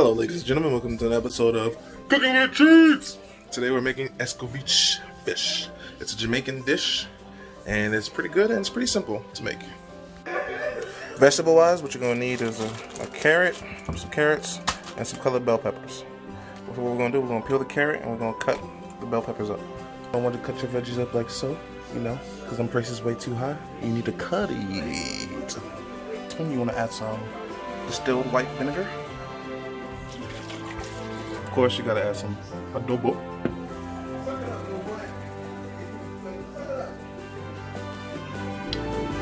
Hello ladies and gentlemen, welcome to an episode of Cooking with Cheeds! Today we're making Escovitch Fish. It's a Jamaican dish and it's pretty good and it's pretty simple to make. Vegetable wise, what you're going to need is a carrot, some carrots, and some colored bell peppers. What we're going to do, we're going to peel the carrot and we're going to cut the bell peppers up. You don't want to cut your veggies up like so, you know, because them prices way too high. You need to cut it. And you want to add some distilled white vinegar. Of course, you gotta add some adobo.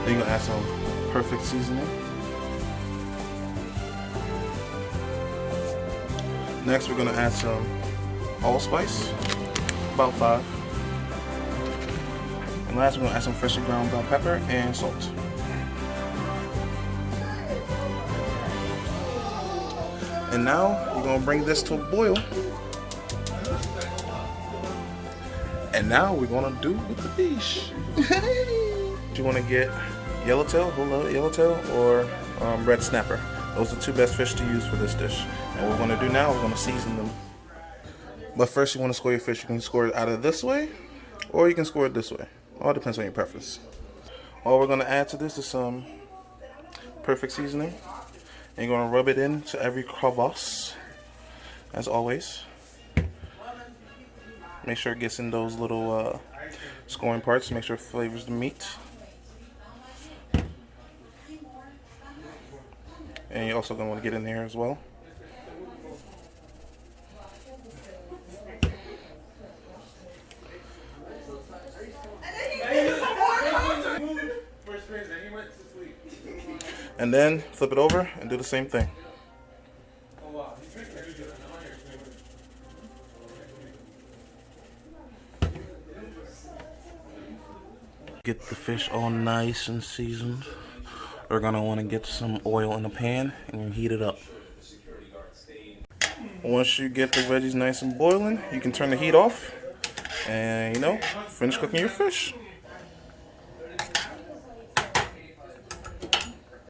Then you're gonna add some perfect seasoning. Next, we're gonna add some allspice, about 5. And last, we're gonna add some freshly ground bell pepper and salt. And now we're gonna bring this to a boil. And now we're gonna do with the fish. You wanna get yellowtail, whole lot of yellowtail, or red snapper. Those are the 2 best fish to use for this dish. And what we're gonna do now, we're gonna season them. But first you wanna score your fish. You can score it either this way, or you can score it this way. All depends on your preference. All we're gonna add to this is some perfect seasoning. And you're going to rub it into every crevice, as always. Make sure it gets in those little scoring parts. Make sure it flavors the meat. And you're also going to want to get in there as well. And then flip it over and do the same thing. Get the fish all nice and seasoned. We're gonna want to get some oil in the pan and heat it up. Once you get the veggies nice and boiling, you can turn the heat off and, you know, finish cooking your fish.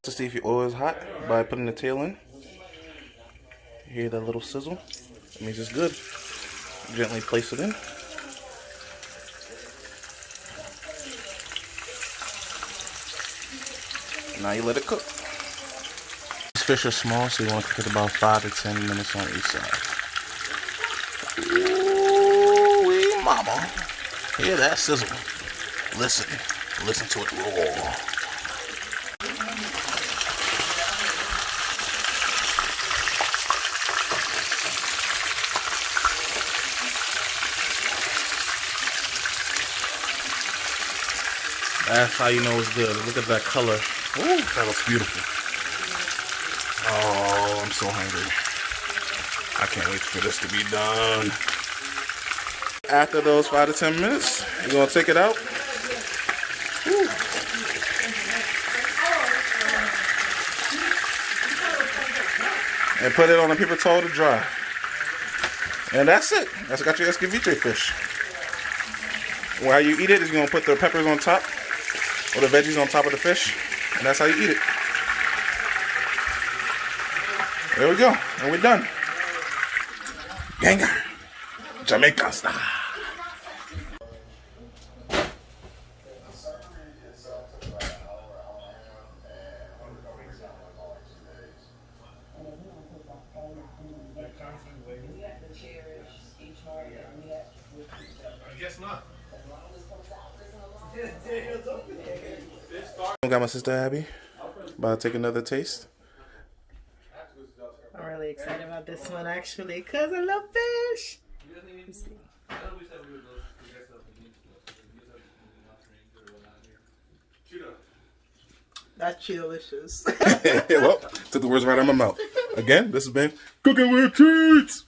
To see if your oil is hot by putting the tail in. You hear that little sizzle? It means it's good. Gently place it in. Now you let it cook. These fish are small, so you want to cook it about 5 to 10 minutes on each side. Ooh, mama. Hear that sizzle. Listen to it roar. That's how you know it's good. Look at that color. Ooh, that looks beautiful. Oh, I'm so hungry. I can't wait for this to be done. After those 5 to 10 minutes, you're going to take it out. Ooh. And put it on a paper towel to dry. And that's it. That's got your Escovitch fish. While you eat it, you're going to put the peppers on top. Or the veggies on top of the fish, and that's how you eat it. There we go, and we're done. Ganga, Jamaican style. I guess not. I got my sister Abby. About to take another taste. I'm really excited about this one actually because I love fish. Let's see. That's delicious. Well, took the words right out of my mouth. Again, this has been Cooking with Cheeds.